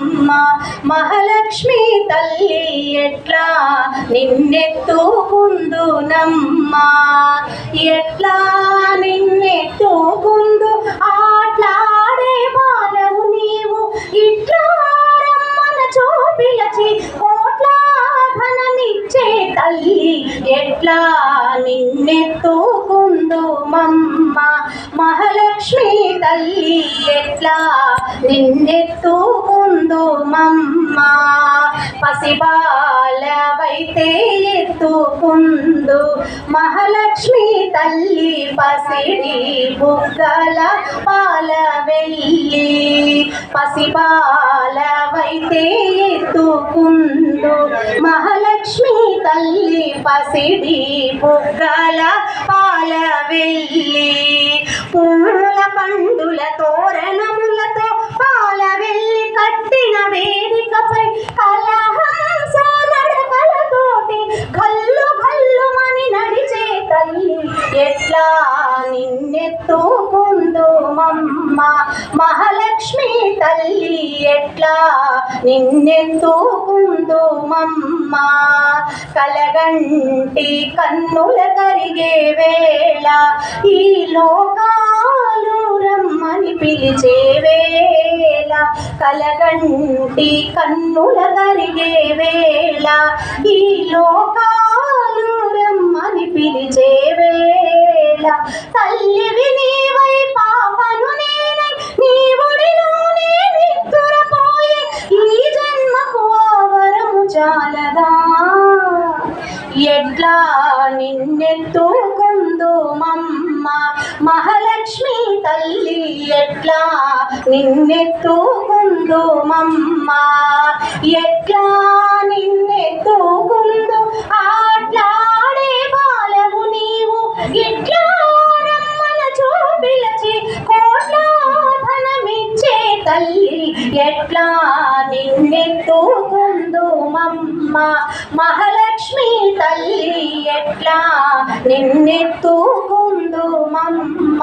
మమ్మ మహాలక్ష్మి తల్లి ఎట్లా నిన్నెత్తుకుందునమ్మ ఎట్లా నిన్నెత్తుకుందు ఆట్లాడే బాలవు నీవు ఇట్లా రమ్మన చూపిలచి కోట్ల ధనమిచ్చే తల్లి ఎట్లా నిన్నెత్తుకుందు మమ్మ మహాలక్ష్మి తల్లి ఎట్లా నిన్నెత్తుకుందు మమ్మ పసిబాలవైతే ఎత్తుకుందు మహాలక్ష్మి తల్లి పసిడి బుగ్గల పాలవెల్లి పసిబాలవైతే ఎత్తుకుందు మహాలక్ష్మి తల్లి పసిడి బుగ్గల పాలవెల్లి పూల పండుల తోరణములతో పాలవెల్లి కట్టిన వేదికపై కలహంస నడకలతోటి గల్లు గల్లుమని నడిచే తల్లి ఎట్లా నిన్నెత్తుకుందు మమ్మ మహాలక్ష్మి తల్లి ఎట్లా నిన్నెత్తుకుందు మమ్మ కలగంటి కన్నుల కరిగే వేళ ఈ లోకాలు రమ్మని పిలిచే వేళ కలగంటి కన్నుల కరిగే వేళ ఈ లోకాలు రమ్మని పిలిచే వేళ తల్లివి నీవై పాపను నేనై నీ ఒడిలోనే నిద్దురపోయే ఈ జన్మకు వరము చాలదా ఎట్లా నిన్నెత్తుకుందు మమ్మ మహాలక్ష్మి తల్లి ఎట్లా నిన్నెత్తుకుందు మమ్మ ఎట్లా నిన్నెత్తుకుందు ఆట్లాడే బాలవు నీవు ఇట్లా రమ్మన చూపిలచి కోట్ల ధనమిచ్చే తల్లి ఎట్లా నిన్నెత్తుకుందు మమ్మ మహాలక్ష్మి తల్లి ఎట్లా నిన్నెత్తుకుందు మమ్మ